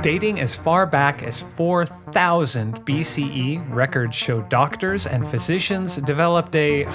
Dating as far back as 4000 BCE, records show doctors and physicians developed a,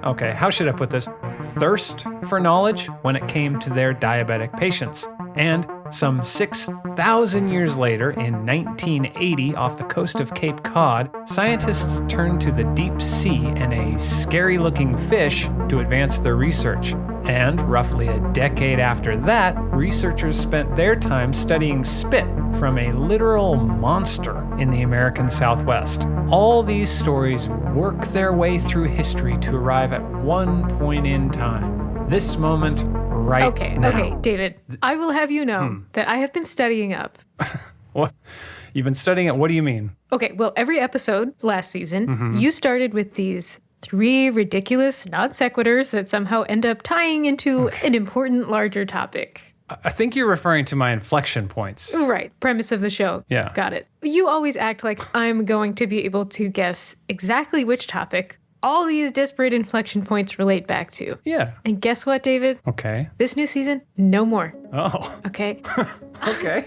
okay, how should I put this? Thirst for knowledge when it came to their diabetic patients. And some 6,000 years later, in 1980, off the coast of Cape Cod, scientists turned to the deep sea and a scary-looking fish to advance their research. And roughly a decade after that, researchers spent their time studying spit from a literal monster in the American Southwest. All these stories work their way through history to arrive at one point in time. This moment right now. Okay, David. I will have you know that I have been studying up. What? You've been studying it? What do you mean? Okay, well, every episode last season, you started with these 3 ridiculous non sequiturs that somehow end up tying into an important larger topic. I think you're referring to my inflection points. Right. Premise of the show. Yeah. Got it. You always act like I'm going to be able to guess exactly which topic all these disparate inflection points relate back to. Yeah. And guess what, David? Okay. This new season, no more. Oh. Okay? Okay.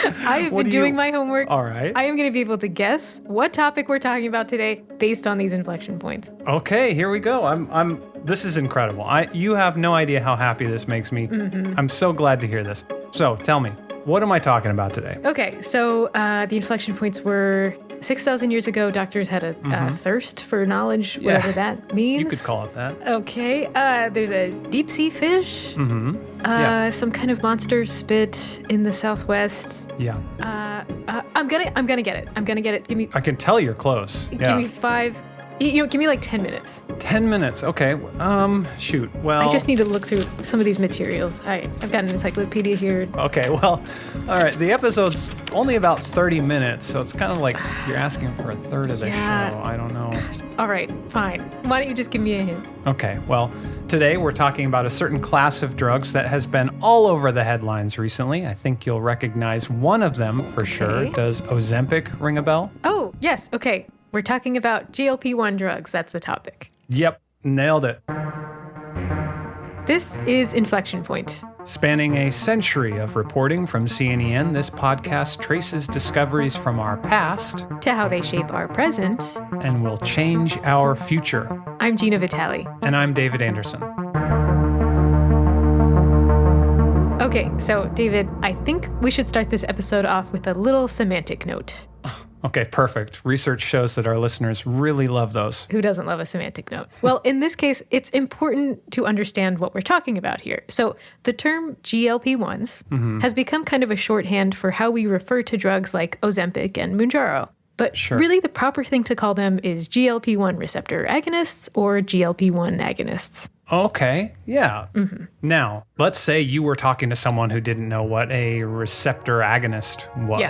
I have been doing my homework. All right. I am going to be able to guess what topic we're talking about today based on these inflection points. Okay, here we go. This is incredible. You have no idea how happy this makes me. I'm so glad to hear this. So tell me, what am I talking about today? Okay, so the inflection points were 6,000 years ago, doctors had a thirst for knowledge, whatever that means. You could call it that. Okay, there's a deep sea fish. Some kind of monster spit in the Southwest. Yeah. I'm gonna get it. I'm gonna get it. Give me. I can tell you're close. Give me 5. Give me like 10 minutes. 10 minutes. Okay. Shoot. Well, I just need to look through some of these materials. I've got an encyclopedia here. Okay. Well, all right. The episode's only about 30 minutes, so it's kind of like you're asking for a third of the show. I don't know. All right. Fine. Why don't you just give me a hint? Okay. Well, today we're talking about a certain class of drugs that has been all over the headlines recently. I think you'll recognize one of them for sure. Does Ozempic ring a bell? Oh, yes. Okay. We're talking about GLP-1 drugs. That's the topic. Yep, nailed it. This is Inflection Point. Spanning a century of reporting from C&EN, this podcast traces discoveries from our past to how they shape our present and will change our future. I'm Gina Vitale. And I'm David Anderson. Okay, so David, I think we should start this episode off with a little semantic note. Okay, perfect. Research shows that our listeners really love those. Who doesn't love a semantic note? Well, in this case, it's important to understand what we're talking about here. So the term GLP-1s has become kind of a shorthand for how we refer to drugs like Ozempic and Mounjaro. But really the proper thing to call them is GLP-1 receptor agonists or GLP-1 agonists. Okay, yeah. Now, let's say you were talking to someone who didn't know what a receptor agonist was.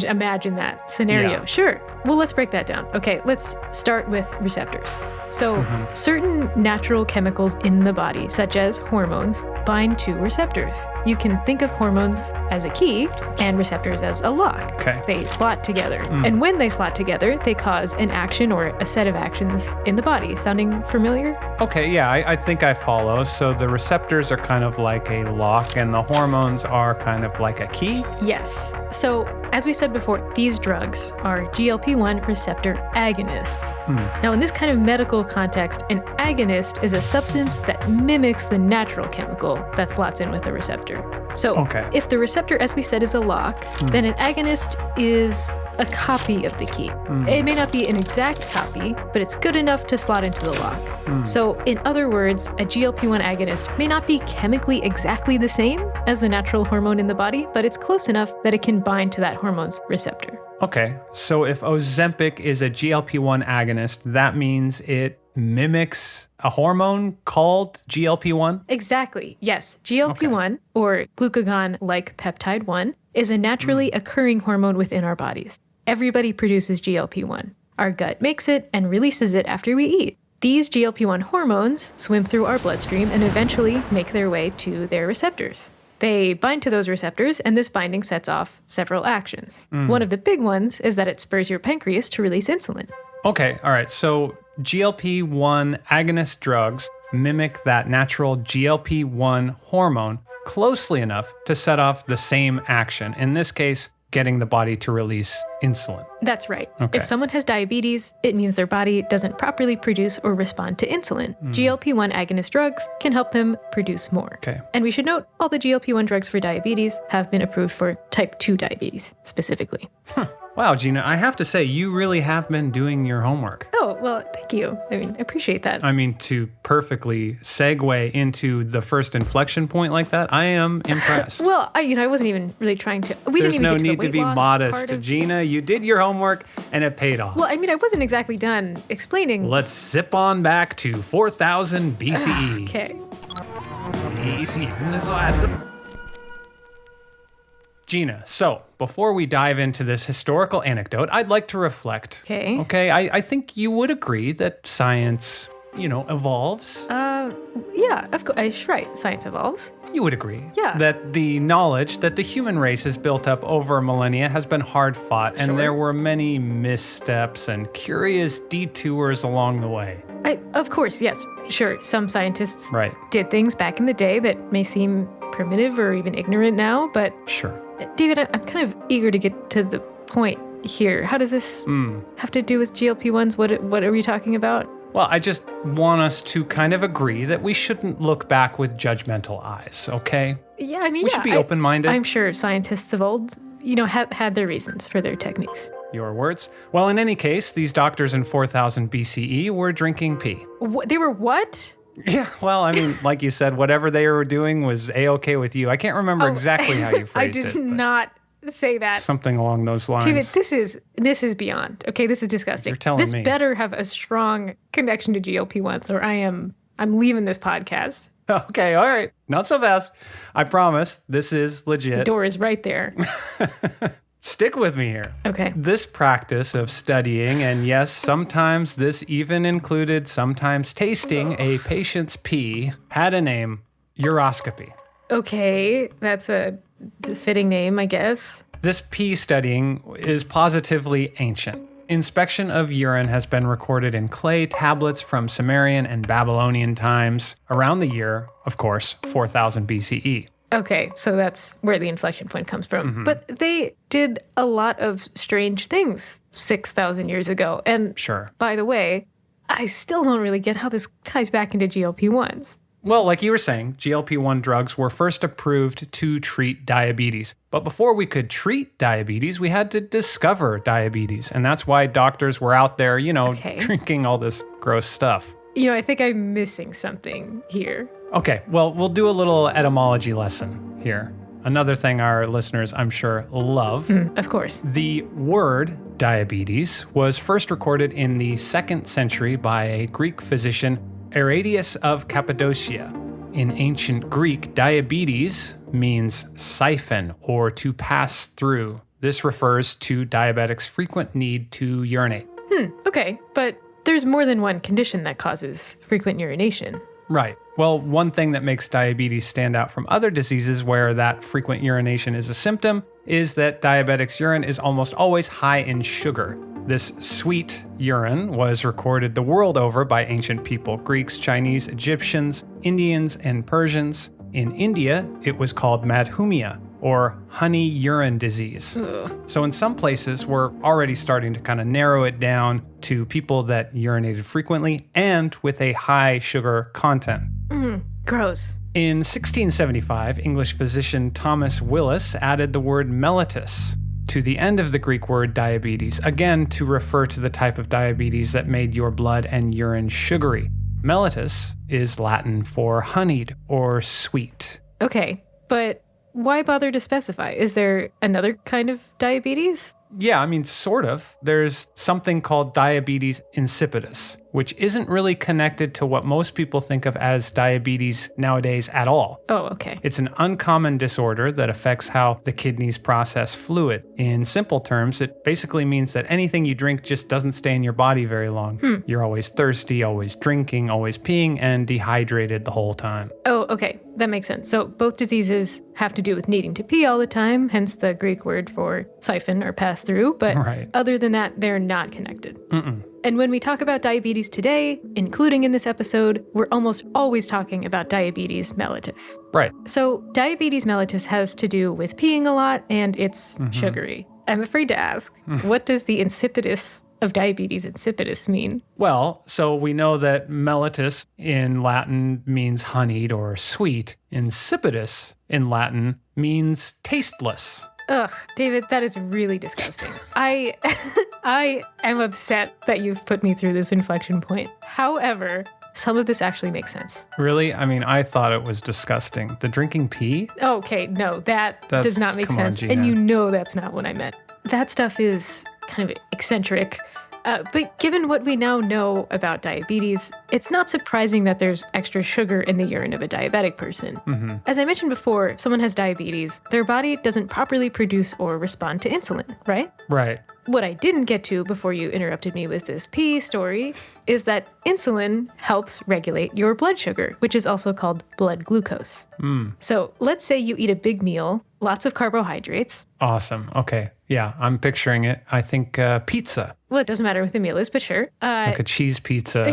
Yeah, imagine that scenario. Yeah. Sure. Well, let's break that down. Okay, let's start with receptors. So certain natural chemicals in the body, such as hormones, bind to receptors. You can think of hormones as a key and receptors as a lock. Okay. They slot together. And when they slot together, they cause an action or a set of actions in the body. Sounding familiar? Okay, yeah, I think I follow. So the receptors are kind of like a lock and the hormones are kind of like a key? Yes. So, as we said before, these drugs are GLP-1 receptor agonists. Now, in this kind of medical context, an agonist is a substance that mimics the natural chemical that slots in with the receptor. So, if the receptor, as we said, is a lock, then an agonist is a copy of the key. It may not be an exact copy, but it's good enough to slot into the lock. So, in other words, a GLP-1 agonist may not be chemically exactly the same as the natural hormone in the body, but it's close enough that it can bind to that hormone's receptor. Okay, so if Ozempic is a GLP-1 agonist, that means it mimics a hormone called GLP-1? Exactly, yes. GLP-1, or glucagon-like peptide 1, is a naturally occurring hormone within our bodies. Everybody produces GLP-1. Our gut makes it and releases it after we eat. These GLP-1 hormones swim through our bloodstream and eventually make their way to their receptors. They bind to those receptors, and this binding sets off several actions. One of the big ones is that it spurs your pancreas to release insulin. Okay, all right. So GLP-1 agonist drugs mimic that natural GLP-1 hormone closely enough to set off the same action. In this case, getting the body to release insulin. That's right. Okay. If someone has diabetes, it means their body doesn't properly produce or respond to insulin. GLP-1 agonist drugs can help them produce more. Okay. And we should note all the GLP-1 drugs for diabetes have been approved for type 2 diabetes specifically. Wow, Gina, I have to say, you really have been doing your homework. Oh, well, thank you. I appreciate that. I mean, to perfectly segue into the first inflection point like that, I am impressed. Well, I wasn't even really trying to. We There's didn't even no get to the need to weight be loss modest, part of- Gina. You did your homework and it paid off. Well, I wasn't exactly done explaining. Let's zip on back to 4000 BCE. Okay. Gina, so before we dive into this historical anecdote, I'd like to reflect. Okay. Okay, I think you would agree that science, evolves. Yeah, of course. Right. Science evolves. You would agree. Yeah. That the knowledge that the human race has built up over millennia has been hard fought, and Sure. there were many missteps and curious detours along the way. Of course, yes. Sure, some scientists Right. did things back in the day that may seem primitive or even ignorant now, but Sure. David, I'm kind of eager to get to the point here. How does this have to do with GLP-1s? What are we talking about? Well, I just want us to kind of agree that we shouldn't look back with judgmental eyes, okay? Yeah, We should be open-minded. I'm sure scientists of old, had their reasons for their techniques. Your words. Well, in any case, these doctors in 4000 BCE were drinking pee. They were what? Yeah, well, I mean, like you said, whatever they were doing was A-okay with you. I can't remember exactly how you phrased it. I did but not say that. something along those lines. David, this is beyond. Okay, this is disgusting. You're telling this me. better have a strong connection to GLP-1s or I'm leaving this podcast. Okay, all right. Not so fast. I promise. This is The legit. door is right there. Stick with me here. Okay. This practice of studying, and yes, sometimes this even included sometimes tasting a patient's pee, had a name, uroscopy. Okay, that's a fitting name, I guess. This pee studying is positively ancient. Inspection of urine has been recorded in clay tablets from Sumerian and Babylonian times around the year, of course, 4000 BCE. Okay, so that's where the inflection point comes from. But they did a lot of strange things 6,000 years ago. And Sure. by the way, I still don't really get how this ties back into GLP-1s. Well, like you were saying, GLP-1 drugs were first approved to treat diabetes. But before we could treat diabetes, we had to discover diabetes. And that's why doctors were out there, Okay. drinking all this gross stuff. I think I'm missing something here. Okay, well, we'll do a little etymology lesson here. Another thing our listeners, I'm sure, love. Of course. The word diabetes was first recorded in the 2nd century by a Greek physician, Arrhenius of Cappadocia. In ancient Greek, diabetes means siphon or to pass through. This refers to diabetics' frequent need to urinate. Okay, but there's more than one condition that causes frequent urination. Right. Well, one thing that makes diabetes stand out from other diseases where that frequent urination is a symptom is that diabetics' urine is almost always high in sugar. This sweet urine was recorded the world over by ancient people, Greeks, Chinese, Egyptians, Indians, and Persians. In India, it was called madhumia, or honey urine disease. Ugh. So in some places, we're already starting to kind of narrow it down to people that urinated frequently and with a high sugar content. Gross. In 1675, English physician Thomas Willis added the word mellitus to the end of the Greek word diabetes, again to refer to the type of diabetes that made your blood and urine sugary. Mellitus is Latin for honeyed or sweet. Okay, but why bother to specify? Is there another kind of diabetes? Yeah, I mean, sort of. There's something called diabetes insipidus, which isn't really connected to what most people think of as diabetes nowadays at all. Oh, okay. It's an uncommon disorder that affects how the kidneys process fluid. In simple terms, it basically means that anything you drink just doesn't stay in your body very long. You're always thirsty, always drinking, always peeing, and dehydrated the whole time. Oh, okay. That makes sense. So both diseases have to do with needing to pee all the time, hence the Greek word for siphon or pass through. But Right. other than that, they're not connected. And when we talk about diabetes today, including in this episode, we're almost always talking about diabetes mellitus. Right. So diabetes mellitus has to do with peeing a lot, and it's sugary. I'm afraid to ask, what does the insipidus of diabetes insipidus mean? Well, so we know that mellitus in Latin means honeyed or sweet. Insipidus in Latin means tasteless. Ugh, David, that is really disgusting. I am upset that you've put me through this inflection point. However, some of this actually makes sense. Really? I mean, I thought it was disgusting. The drinking pee? Okay, no, that does not make sense. Gina. And you know that's not what I meant. That stuff is kind of eccentric. But given what we now know about diabetes, it's not surprising that there's extra sugar in the urine of a diabetic person. As I mentioned before, if someone has diabetes, their body doesn't properly produce or respond to insulin, right? Right. What I didn't get to before you interrupted me with this pee story is that insulin helps regulate your blood sugar, which is also called blood glucose. So let's say you eat a big meal, lots of carbohydrates. Awesome. Okay. Yeah, I'm picturing it. I think pizza. Well, it doesn't matter what the meal is, but sure. Like a cheese pizza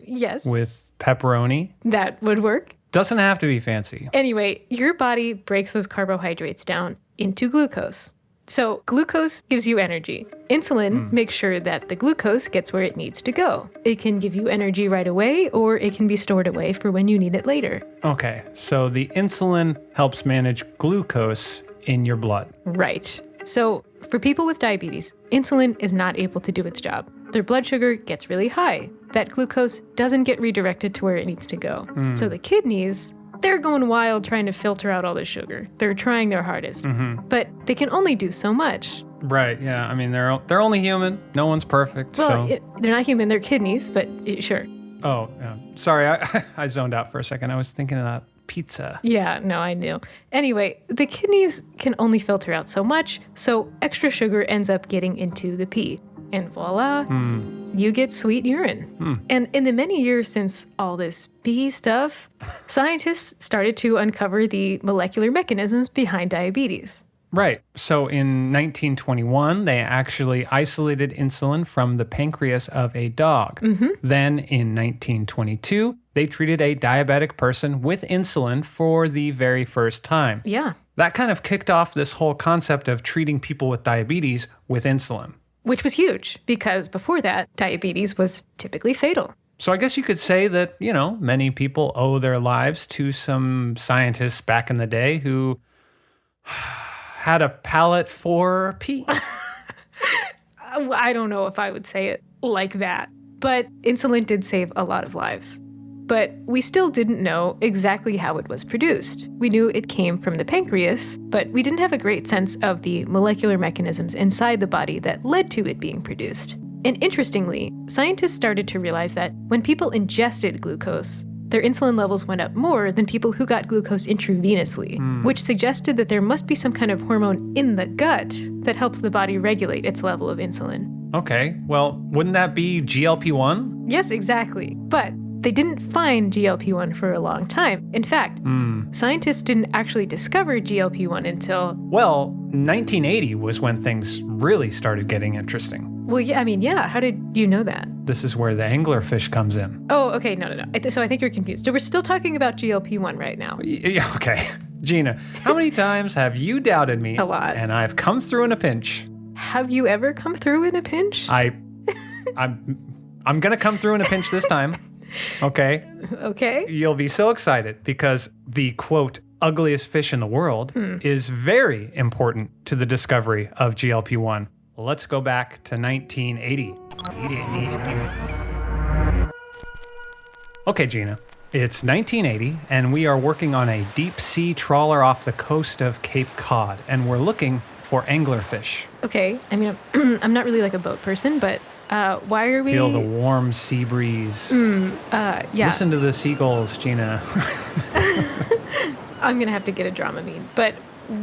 Yes, with pepperoni. that would work. Doesn't have to be fancy. Anyway, your body breaks those carbohydrates down into glucose. So glucose gives you energy. Insulin makes sure that the glucose gets where it needs to go. It can give you energy right away, or it can be stored away for when you need it later. Okay, so the insulin helps manage glucose in your blood. Right. So for people with diabetes, insulin is not able to do its job. Their blood sugar gets really high. That glucose doesn't get redirected to where it needs to go. So the kidneys, they're going wild trying to filter out all the sugar. They're trying their hardest, but they can only do so much. Right, yeah. I mean, they're only human. No one's perfect. Well, so. they're not human, they're kidneys, but sure. Oh, yeah. Sorry, I zoned out for a second. I was thinking of that pizza. Yeah, no, I knew. Anyway, the kidneys can only filter out so much, so extra sugar ends up getting into the pee. And voila, you get sweet urine. And in the many years since all this pee stuff, scientists started to uncover the molecular mechanisms behind diabetes. Right. So in 1921, they actually isolated insulin from the pancreas of a dog. Then in 1922, they treated a diabetic person with insulin for the very first time. Yeah. That kind of kicked off this whole concept of treating people with diabetes with insulin. Which was huge, because before that, diabetes was typically fatal. So I guess you could say that, many people owe their lives to some scientists back in the day who had a palate for pee. I don't know if I would say it like that, but insulin did save a lot of lives. But we still didn't know exactly how it was produced. We knew it came from the pancreas, but we didn't have a great sense of the molecular mechanisms inside the body that led to it being produced. And interestingly, scientists started to realize that when people ingested glucose, their insulin levels went up more than people who got glucose intravenously, which suggested that there must be some kind of hormone in the gut that helps the body regulate its level of insulin. Okay, well, wouldn't that be GLP-1? Yes, exactly. But they didn't find GLP-1 for a long time. In fact, scientists didn't actually discover GLP-1 until... Well, 1980 was when things really started getting interesting. Well, yeah. How did you know that? This is where the anglerfish comes in. Oh, okay. No. So I think you're confused. So we're still talking about GLP-1 right now. Yeah, okay. Gina, how many times have you doubted me? A lot. And I've come through in a pinch. Have you ever come through in a pinch? I'm going to come through in a pinch this time. Okay? Okay. You'll be so excited because the, quote, ugliest fish in the world is very important to the discovery of GLP-1. Let's go back to 1980. Okay, Gina. It's 1980, and we are working on a deep-sea trawler off the coast of Cape Cod, and we're looking for anglerfish. Okay. I mean, I'm not really like a boat person, but why are we... Feel the warm sea breeze. Yeah. Listen to the seagulls, Gina. I'm going to have to get a Dramamine. But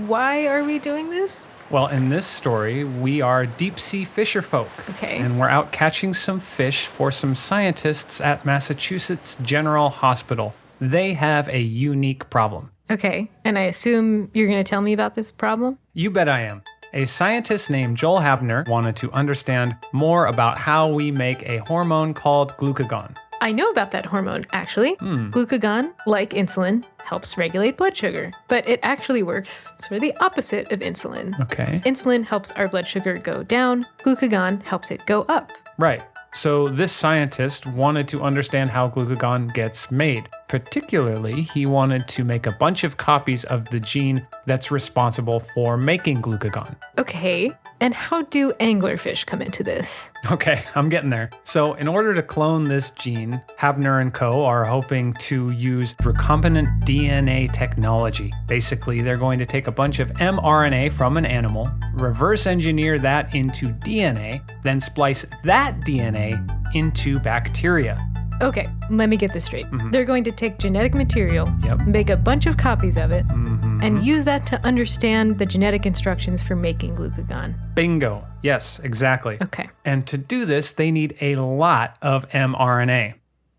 why are we doing this? Well, in this story, we are deep-sea fisherfolk. Okay. And we're out catching some fish for some scientists at Massachusetts General Hospital. They have a unique problem. Okay. And I assume you're going to tell me about this problem? You bet I am. A scientist named Joel Habner wanted to understand more about how we make a hormone called glucagon. I know about that hormone, actually. Glucagon, like insulin, helps regulate blood sugar, but it actually works sort of the opposite of insulin. Okay. Insulin helps our blood sugar go down. Glucagon helps it go up. Right. So this scientist wanted to understand how glucagon gets made. Particularly, he wanted to make a bunch of copies of the gene that's responsible for making glucagon. Okay, and how do anglerfish come into this? Okay, I'm getting there. So in order to clone this gene, Habner and co. are hoping to use recombinant DNA technology. Basically, they're going to take a bunch of mRNA from an animal, reverse engineer that into DNA, then splice that DNA into bacteria. Okay, let me get this straight. They're going to take genetic material, make a bunch of copies of it, and use that to understand the genetic instructions for making glucagon. Bingo. Yes, exactly. Okay. And to do this, they need a lot of mRNA.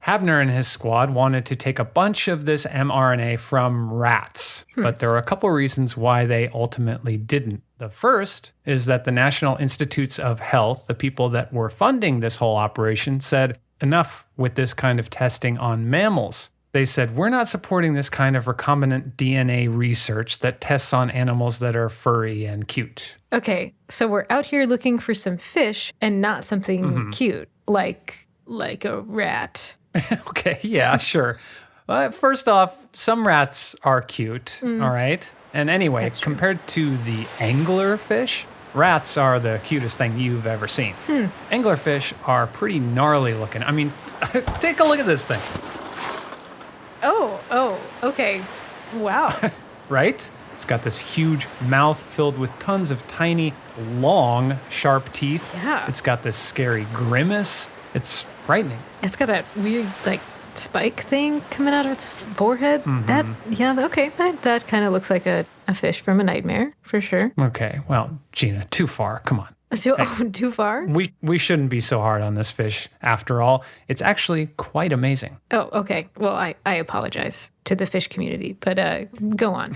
Habner and his squad wanted to take a bunch of this mRNA from rats, but there are a couple reasons why they ultimately didn't. The first is that the National Institutes of Health, the people that were funding this whole operation, said, enough with this kind of testing on mammals. They said, we're not supporting this kind of recombinant DNA research that tests on animals that are furry and cute. Okay, so we're out here looking for some fish and not something cute, like a rat. Okay, yeah, sure. First off, some rats are cute, all right? And anyway, compared to the anglerfish, rats are the cutest thing you've ever seen. Anglerfish are pretty gnarly looking. I mean, take a look at this thing. Oh, okay. Wow. Right? It's got this huge mouth filled with tons of tiny, long, sharp teeth. Yeah. It's got this scary grimace. It's frightening. It's got that weird, spike thing coming out of its forehead. That kind of looks like a fish from a nightmare, for sure. Okay, well, Gina, too far. Come on. Too far? We shouldn't be so hard on this fish. After all, it's actually quite amazing. Oh, okay. Well, I apologize to the fish community, but go on.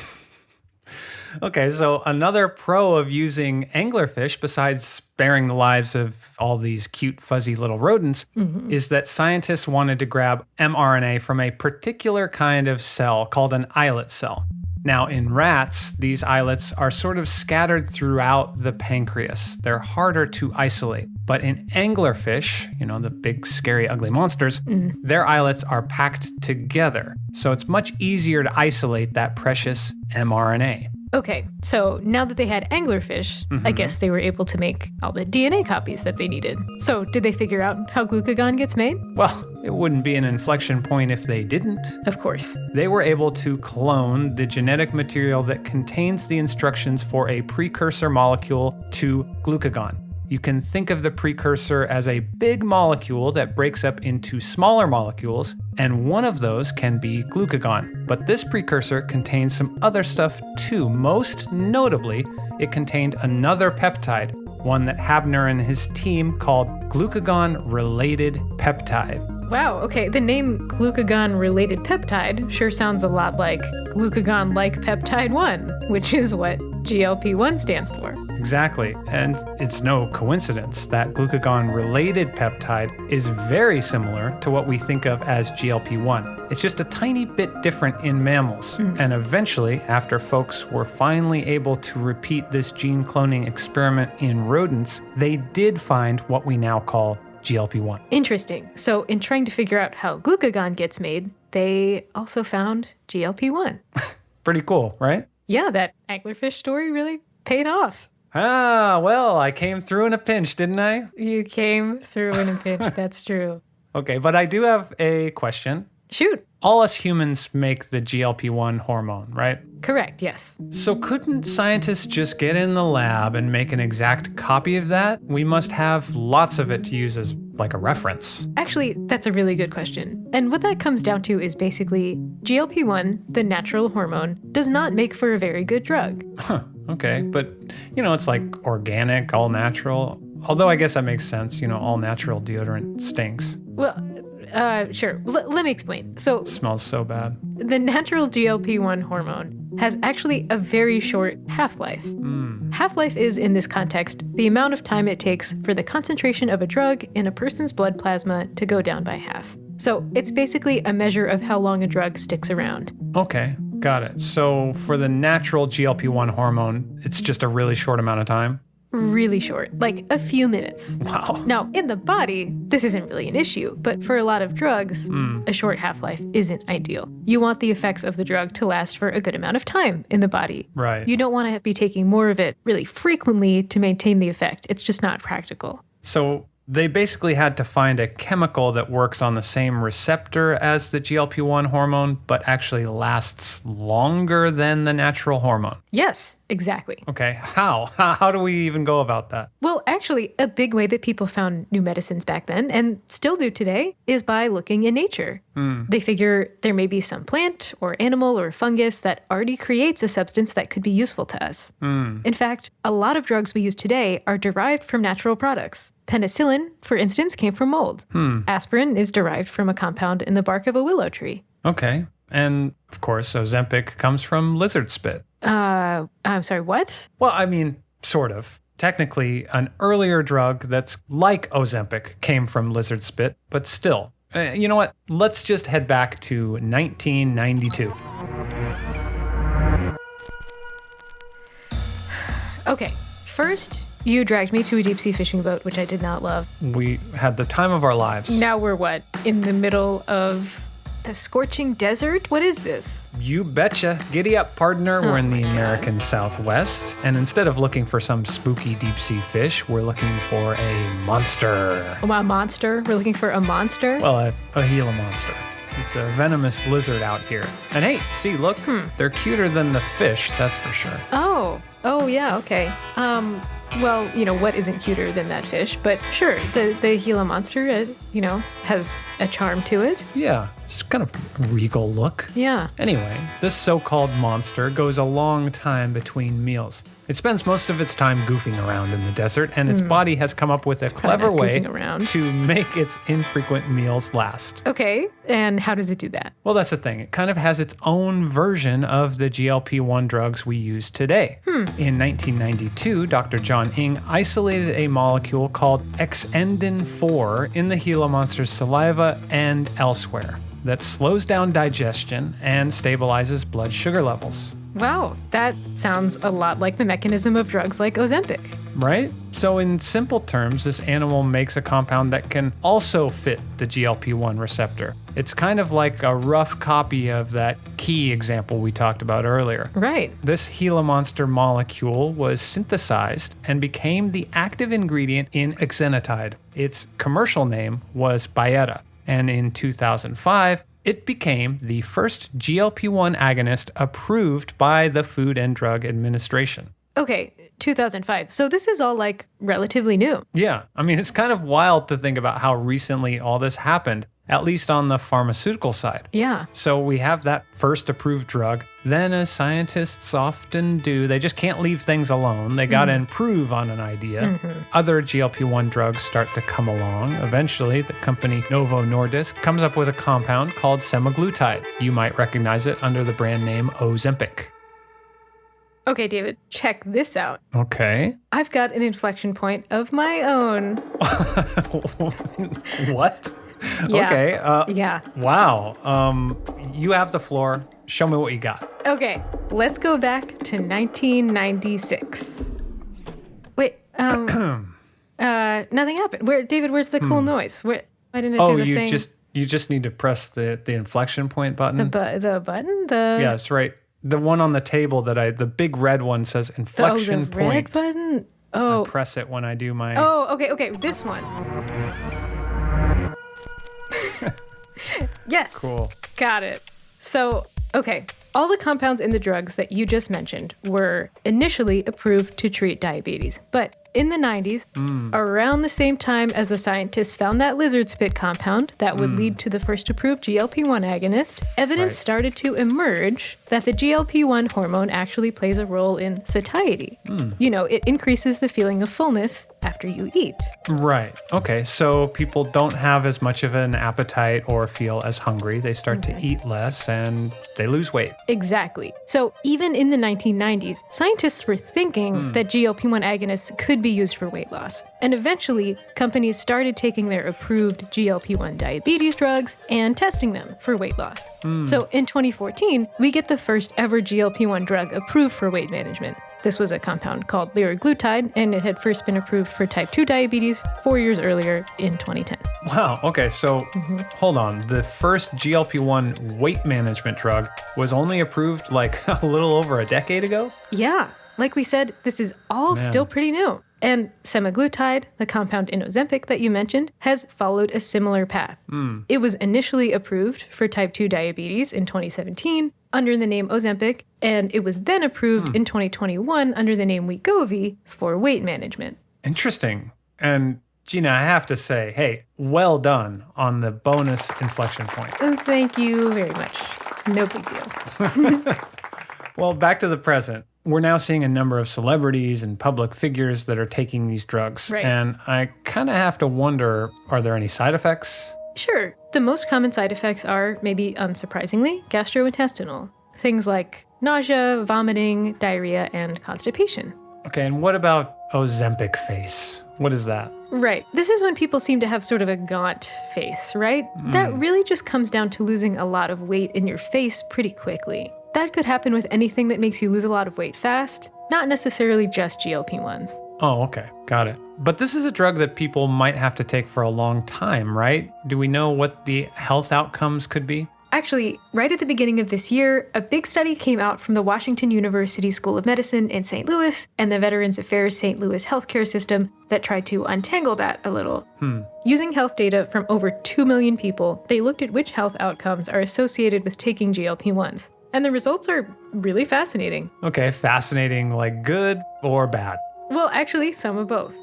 Okay, so another pro of using anglerfish, besides sparing the lives of all these cute, fuzzy little rodents, is that scientists wanted to grab mRNA from a particular kind of cell called an islet cell. Now, in rats, these islets are sort of scattered throughout the pancreas. They're harder to isolate. But in anglerfish, the big, scary, ugly monsters, their islets are packed together. So it's much easier to isolate that precious mRNA. Okay, so now that they had anglerfish, I guess they were able to make all the DNA copies that they needed. So did they figure out how glucagon gets made? Well, it wouldn't be an inflection point if they didn't. Of course. They were able to clone the genetic material that contains the instructions for a precursor molecule to glucagon. You can think of the precursor as a big molecule that breaks up into smaller molecules, and one of those can be glucagon. But this precursor contains some other stuff too. Most notably, it contained another peptide, one that Habner and his team called glucagon-related peptide. Wow, okay. The name glucagon-related peptide sure sounds a lot like glucagon-like peptide 1, which is what GLP-1 stands for. Exactly. And it's no coincidence that glucagon-related peptide is very similar to what we think of as GLP-1. It's just a tiny bit different in mammals. And eventually, after folks were finally able to repeat this gene cloning experiment in rodents, they did find what we now call GLP-1. Interesting. So in trying to figure out how glucagon gets made, they also found GLP-1. Pretty cool, right? Yeah, that anglerfish story really paid off. Ah, well, I came through in a pinch, didn't I? You came through in a pinch, that's true. Okay, but I do have a question. Shoot. All us humans make the GLP-1 hormone, right? Correct, yes. So couldn't scientists just get in the lab and make an exact copy of that? We must have lots of it to use as like a reference. Actually, that's a really good question. And what that comes down to is basically GLP-1, the natural hormone, does not make for a very good drug. Huh, okay. But, it's like organic, all natural. Although I guess that makes sense. All natural deodorant stinks. Well, sure. Let me explain. So, It smells so bad. the natural GLP-1 hormone has actually a very short half-life. Half-life is, in this context, the amount of time it takes for the concentration of a drug in a person's blood plasma to go down by half. So it's basically a measure of how long a drug sticks around. Okay, got it. So for the natural GLP-1 hormone, it's just a really short amount of time? Really short, like a few minutes. Wow. Now, in the body, this isn't really an issue, but for a lot of drugs, a short half-life isn't ideal. You want the effects of the drug to last for a good amount of time in the body. Right. You don't want to be taking more of it really frequently to maintain the effect. It's just not practical. So they basically had to find a chemical that works on the same receptor as the GLP-1 hormone, but actually lasts longer than the natural hormone. Yes, exactly. Okay, how? How do we even go about that? Well, actually, a big way that people found new medicines back then, and still do today, is by looking in nature. They figure there may be some plant or animal or fungus that already creates a substance that could be useful to us. In fact, a lot of drugs we use today are derived from natural products. Penicillin, for instance, came from mold. Aspirin is derived from a compound in the bark of a willow tree. Okay, and of course, Ozempic comes from lizard spit. I'm sorry, what? Well, I mean, sort of. Technically, an earlier drug that's like Ozempic came from lizard spit, but still. You know what? Let's just head back to 1992. Okay, first, you dragged me to a deep sea fishing boat, which I did not love. We had the time of our lives. Now we're what? In the middle of the scorching desert? What is this? You betcha. Giddy up, partner. We're in the American Southwest. And instead of looking for some spooky deep sea fish, we're looking for a monster. A monster? We're looking for a monster? Well, a Gila monster. It's a venomous lizard out here. And hey, see, look, they're cuter than the fish, that's for sure. Oh, yeah, okay. Well, you know, what isn't cuter than that fish? But sure, the Gila monster, has a charm to it. Yeah, it's kind of a regal look. Yeah. Anyway, this so-called monster goes a long time between meals. It spends most of its time goofing around in the desert, and its body has come up with a clever way to make its infrequent meals last. Okay, and how does it do that? Well, that's the thing. It kind of has its own version of the GLP-1 drugs we use today. In 1992, Dr. John Ng isolated a molecule called Xendin-4 in the Gila monster's saliva and elsewhere that slows down digestion and stabilizes blood sugar levels. Wow, that sounds a lot like the mechanism of drugs like Ozempic. Right? So in simple terms, this animal makes a compound that can also fit the GLP-1 receptor. It's kind of like a rough copy of that key example we talked about earlier. Right. This Gila monster molecule was synthesized and became the active ingredient in exenatide. Its commercial name was Byetta, and in 2005, it became the first GLP-1 agonist approved by the Food and Drug Administration. Okay, 2005. So this is all like relatively new. Yeah, I mean, it's kind of wild to think about how recently all this happened, at least on the pharmaceutical side. Yeah. So we have that first approved drug. Then, as scientists often do, they just can't leave things alone. They got to improve on an idea. Other GLP-1 drugs start to come along. Eventually, the company Novo Nordisk comes up with a compound called semaglutide. You might recognize it under the brand name Ozempic. Okay, David, check this out. Okay. I've got an inflection point of my own. What? Yeah. Okay. Yeah. Wow. You have the floor. Show me what you got. Okay, let's go back to 1996. Wait, nothing happened. David, where's the cool noise? Why didn't it do the thing? You just need to press the inflection point button. The button? Yes, right. The one on the table the big red one says inflection the point. red button? Oh. I press it when I do my... Oh, okay, this one. Yes. Cool. Got it. So, okay, all the compounds in the drugs that you just mentioned were initially approved to treat diabetes, but in the 90s, around the same time as the scientists found that lizard spit compound that would lead to the first approved GLP-1 agonist, evidence started to emerge that the GLP-1 hormone actually plays a role in satiety. You know, it increases the feeling of fullness after you eat. Right. Okay. So people don't have as much of an appetite or feel as hungry. They start to eat less and they lose weight. Exactly. So even in the 1990s, scientists were thinking that GLP-1 agonists could be used for weight loss. And eventually, companies started taking their approved GLP-1 diabetes drugs and testing them for weight loss. So in 2014, we get the first ever GLP-1 drug approved for weight management. This was a compound called liraglutide, and it had first been approved for type 2 diabetes 4 years earlier in 2010. Wow. Okay. So hold on. The first GLP-1 weight management drug was only approved like a little over a decade ago? Yeah. Like we said, this is all still pretty new. And semaglutide, the compound in Ozempic that you mentioned, has followed a similar path. It was initially approved for type 2 diabetes in 2017 under the name Ozempic, and it was then approved in 2021 under the name Wegovy for weight management. Interesting. And Gina, I have to say, hey, well done on the bonus inflection point. Oh, thank you very much. No big deal. Well, back to the present. We're now seeing a number of celebrities and public figures that are taking these drugs. Right. And I kind of have to wonder, are there any side effects? Sure. The most common side effects are, maybe unsurprisingly, gastrointestinal. Things like nausea, vomiting, diarrhea, and constipation. Okay, and what about Ozempic face? What is that? Right. This is when people seem to have sort of a gaunt face, right? That really just comes down to losing a lot of weight in your face pretty quickly. That could happen with anything that makes you lose a lot of weight fast, not necessarily just GLP-1s. Oh, okay. Got it. But this is a drug that people might have to take for a long time, right? Do we know what the health outcomes could be? Actually, right at the beginning of this year, a big study came out from the Washington University School of Medicine in St. Louis and the Veterans Affairs St. Louis healthcare system that tried to untangle that a little. Using health data from over 2 million people, they looked at which health outcomes are associated with taking GLP-1s. And the results are really fascinating. Okay, fascinating, like good or bad? Well, actually, some of both.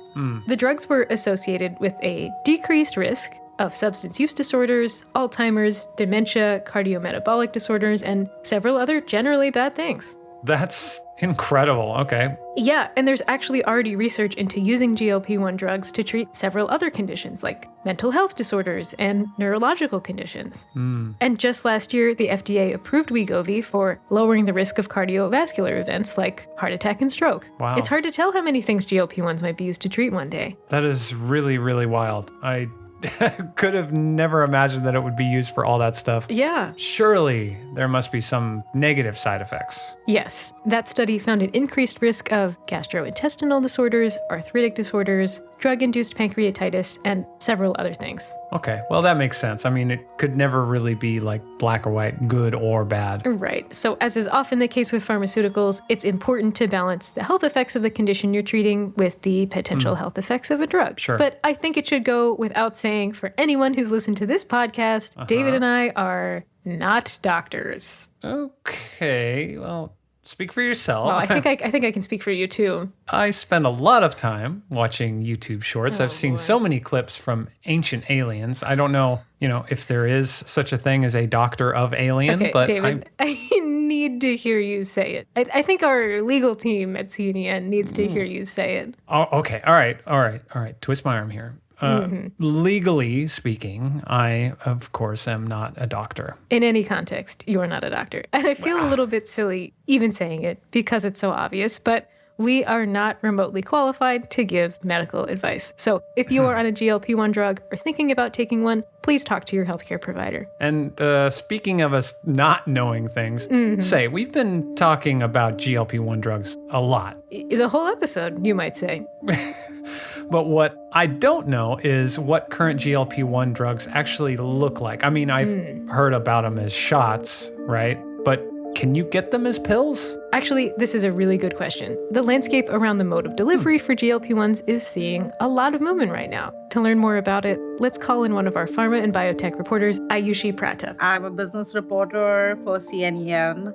The drugs were associated with a decreased risk of substance use disorders, Alzheimer's, dementia, cardiometabolic disorders, and several other generally bad things. That's incredible. Okay. Yeah, and there's actually already research into using GLP-1 drugs to treat several other conditions like mental health disorders and neurological conditions. And just last year, the FDA approved Wegovy for lowering the risk of cardiovascular events like heart attack and stroke. Wow. It's hard to tell how many things GLP-1s might be used to treat one day. That is really, really wild. I could have never imagined that it would be used for all that stuff. Yeah. Surely there must be some negative side effects. Yes, that study found an increased risk of gastrointestinal disorders, arthritic disorders, drug-induced pancreatitis, and several other things. Okay, well, that makes sense. I mean, it could never really be like black or white, good or bad. Right. So as is often the case with pharmaceuticals, it's important to balance the health effects of the condition you're treating with the potential health effects of a drug. Sure. But I think it should go without saying for anyone who's listened to this podcast, David and I are not doctors. Okay, well, speak for yourself. Well, I think I can speak for you too. I spend a lot of time watching YouTube shorts. I've seen so many clips from ancient aliens. I don't know, if there is such a thing as a doctor of alien, Okay, but David, I need to hear you say it. I think our legal team at C&EN needs to hear you say it. Oh, okay. All right. Twist my arm here. Legally speaking, I, of course, am not a doctor. In any context, you are not a doctor. And I feel a little bit silly even saying it because it's so obvious, but we are not remotely qualified to give medical advice. So if you are on a GLP-1 drug or thinking about taking one, please talk to your healthcare provider. And speaking of us not knowing things, say, we've been talking about GLP-1 drugs a lot. The whole episode, you might say. But what I don't know is what current GLP-1 drugs actually look like. I mean, I've heard about them as shots, right? But can you get them as pills? Actually, this is a really good question. The landscape around the mode of delivery for GLP-1s is seeing a lot of movement right now. To learn more about it, let's call in one of our pharma and biotech reporters, Aayushi Pratap. I'm a business reporter for C&EN.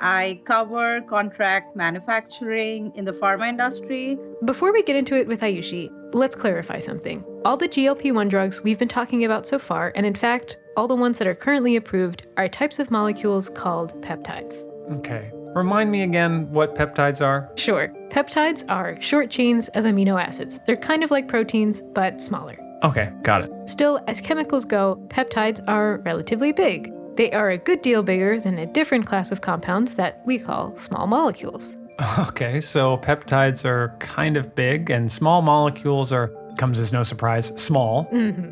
I cover contract manufacturing in the pharma industry. Before we get into it with Aayushi, let's clarify something. All the GLP-1 drugs we've been talking about so far, and in fact, all the ones that are currently approved, are types of molecules called peptides. Okay. Remind me again what peptides are? Sure. Peptides are short chains of amino acids. They're kind of like proteins, but smaller. Okay, got it. Still, as chemicals go, peptides are relatively big. They are a good deal bigger than a different class of compounds that we call small molecules. Okay, so peptides are kind of big and small molecules are, comes as no surprise, small.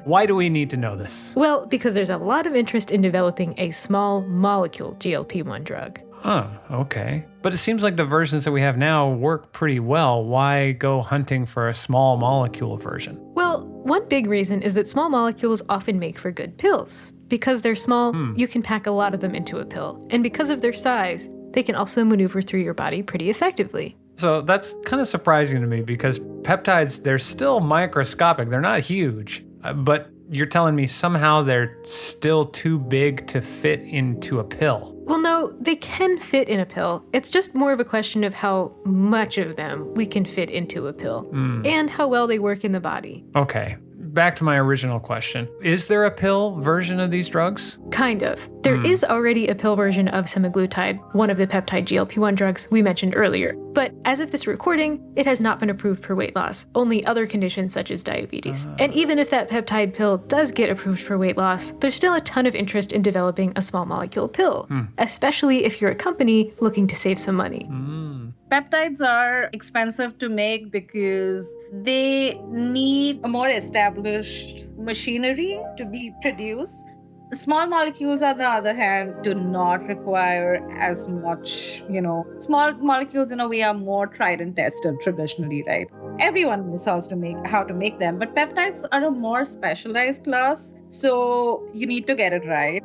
Why do we need to know this? Well, because there's a lot of interest in developing a small molecule GLP-1 drug. Oh, okay. But it seems like the versions that we have now work pretty well. Why go hunting for a small molecule version? Well, one big reason is that small molecules often make for good pills. Because they're small, you can pack a lot of them into a pill. And because of their size, they can also maneuver through your body pretty effectively. So that's kind of surprising to me because peptides, they're still microscopic. They're not huge. But you're telling me somehow they're still too big to fit into a pill. Well, no, they can fit in a pill. It's just more of a question of how much of them we can fit into a pill and how well they work in the body. Okay. Back to my original question. Is there a pill version of these drugs? Kind of. There is already a pill version of semaglutide, one of the peptide GLP-1 drugs we mentioned earlier. But as of this recording, it has not been approved for weight loss, only other conditions such as diabetes. And even if that peptide pill does get approved for weight loss, there's still a ton of interest in developing a small molecule pill, especially if you're a company looking to save some money. Peptides are expensive to make because they need a more established machinery to be produced. Small molecules, on the other hand, do not require as much, small molecules in a way are more tried and tested traditionally, right? Everyone knows how to make them, but peptides are a more specialized class, so you need to get it right.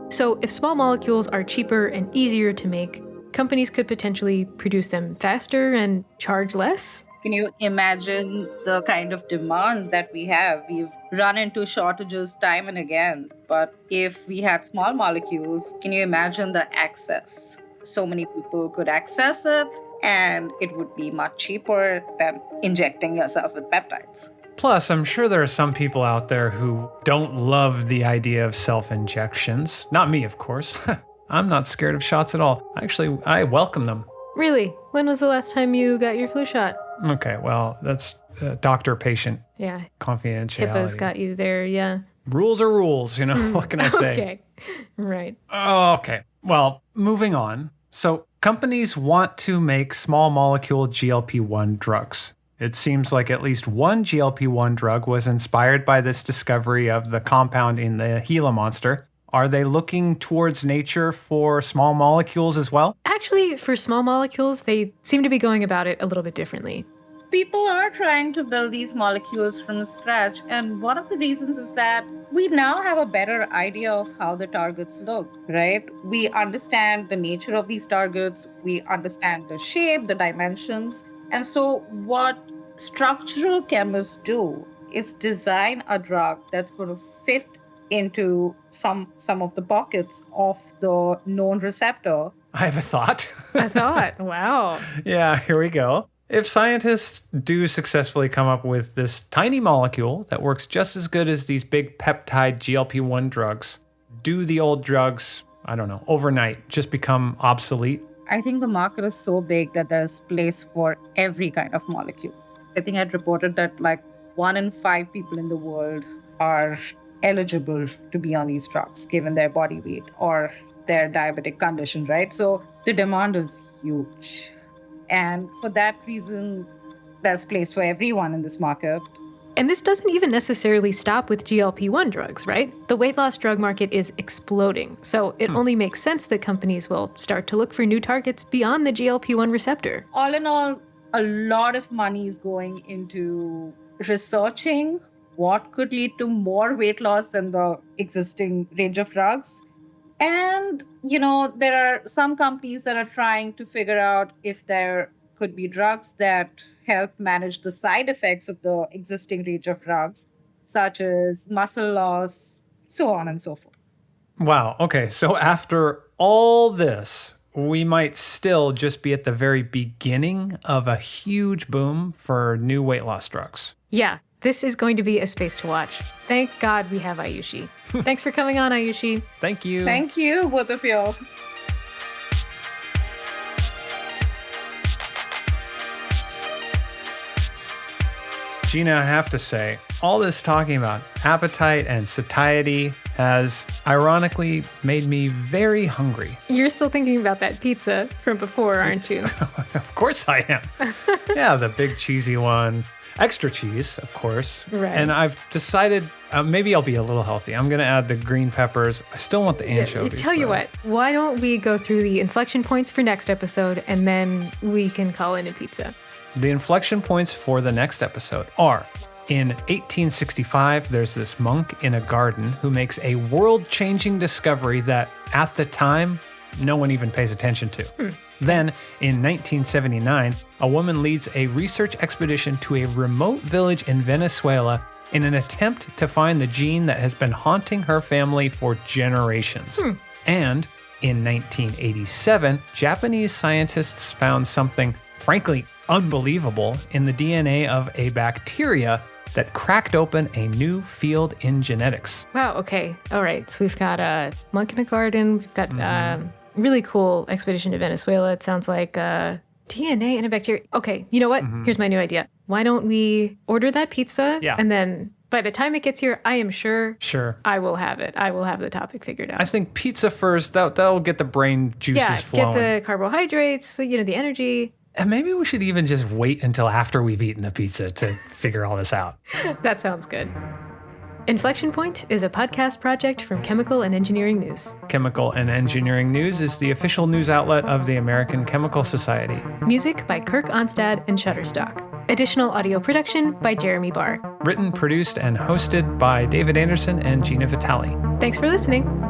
So if small molecules are cheaper and easier to make, companies could potentially produce them faster and charge less. Can you imagine the kind of demand that we have? We've run into shortages time and again. But if we had small molecules, can you imagine the access? So many people could access it, and it would be much cheaper than injecting yourself with peptides. Plus, I'm sure there are some people out there who don't love the idea of self-injections. Not me, of course. I'm not scared of shots at all. Actually, I welcome them. Really? When was the last time you got your flu shot? Okay, well, that's doctor-patient confidentiality. HIPAA's got you there, yeah. Rules are rules, what can I say? Okay, right. Okay, well, moving on. So companies want to make small molecule GLP-1 drugs. It seems like at least one GLP-1 drug was inspired by this discovery of the compound in the Gila monster. Are they looking towards nature for small molecules as well? Actually, for small molecules, they seem to be going about it a little bit differently. People are trying to build these molecules from scratch, and one of the reasons is that we now have a better idea of how the targets look, right? We understand the nature of these targets, we understand the shape, the dimensions, and so what structural chemists do is design a drug that's going to fit into some of the pockets of the known receptor. I have a thought. A thought, wow. Yeah, here we go. If scientists do successfully come up with this tiny molecule that works just as good as these big peptide GLP-1 drugs, do the old drugs, overnight just become obsolete? I think the market is so big that there's place for every kind of molecule. I think I'd reported that 1 in 5 people in the world are eligible to be on these drugs given their body weight or their diabetic condition, right? So the demand is huge. And for that reason, there's place for everyone in this market. And this doesn't even necessarily stop with GLP-1 drugs, right? The weight loss drug market is exploding. So it only makes sense that companies will start to look for new targets beyond the GLP-1 receptor. All in all, a lot of money is going into researching what could lead to more weight loss than the existing range of drugs. And, there are some companies that are trying to figure out if there could be drugs that help manage the side effects of the existing range of drugs, such as muscle loss, so on and so forth. Wow. Okay. So after all this, we might still just be at the very beginning of a huge boom for new weight loss drugs. Yeah, this is going to be a space to watch. Thank God we have Aayushi. Thanks for coming on, Aayushi. Thank you. Thank you, both of you. Gina, I have to say, all this talking about appetite and satiety has ironically made me very hungry. You're still thinking about that pizza from before, aren't you? Of course I am. Yeah, the big cheesy one. Extra cheese, of course. Right. And I've decided maybe I'll be a little healthy. I'm going to add the green peppers. I still want the anchovies. Tell you though. what, why don't we go through the inflection points for next episode, and then we can call in a pizza. The inflection points for the next episode are: in 1865, there's this monk in a garden who makes a world-changing discovery that, at the time, no one even pays attention to. Then, in 1979, a woman leads a research expedition to a remote village in Venezuela in an attempt to find the gene that has been haunting her family for generations. And in 1987, Japanese scientists found something, frankly, unbelievable in the DNA of a bacteria that cracked open a new field in genetics. Wow, okay. All right. So we've got a monk in a garden. We've got really cool expedition to Venezuela. It sounds like DNA in a bacteria. Okay, you know what? Here's my new idea. Why don't we order that pizza? Yeah. And then by the time it gets here, I am sure Sure. I will have it. I will have the topic figured out. I think pizza first, that'll get the brain juices flowing. Get the carbohydrates, the energy. And maybe we should even just wait until after we've eaten the pizza to figure all this out. That sounds good. Inflection Point is a podcast project from Chemical and Engineering News. Chemical and Engineering News is the official news outlet of the American Chemical Society. Music by Kirk Onstad and Shutterstock. Additional audio production by Jeremy Barr. Written, produced, and hosted by David Anderson and Gina Vitale. Thanks for listening.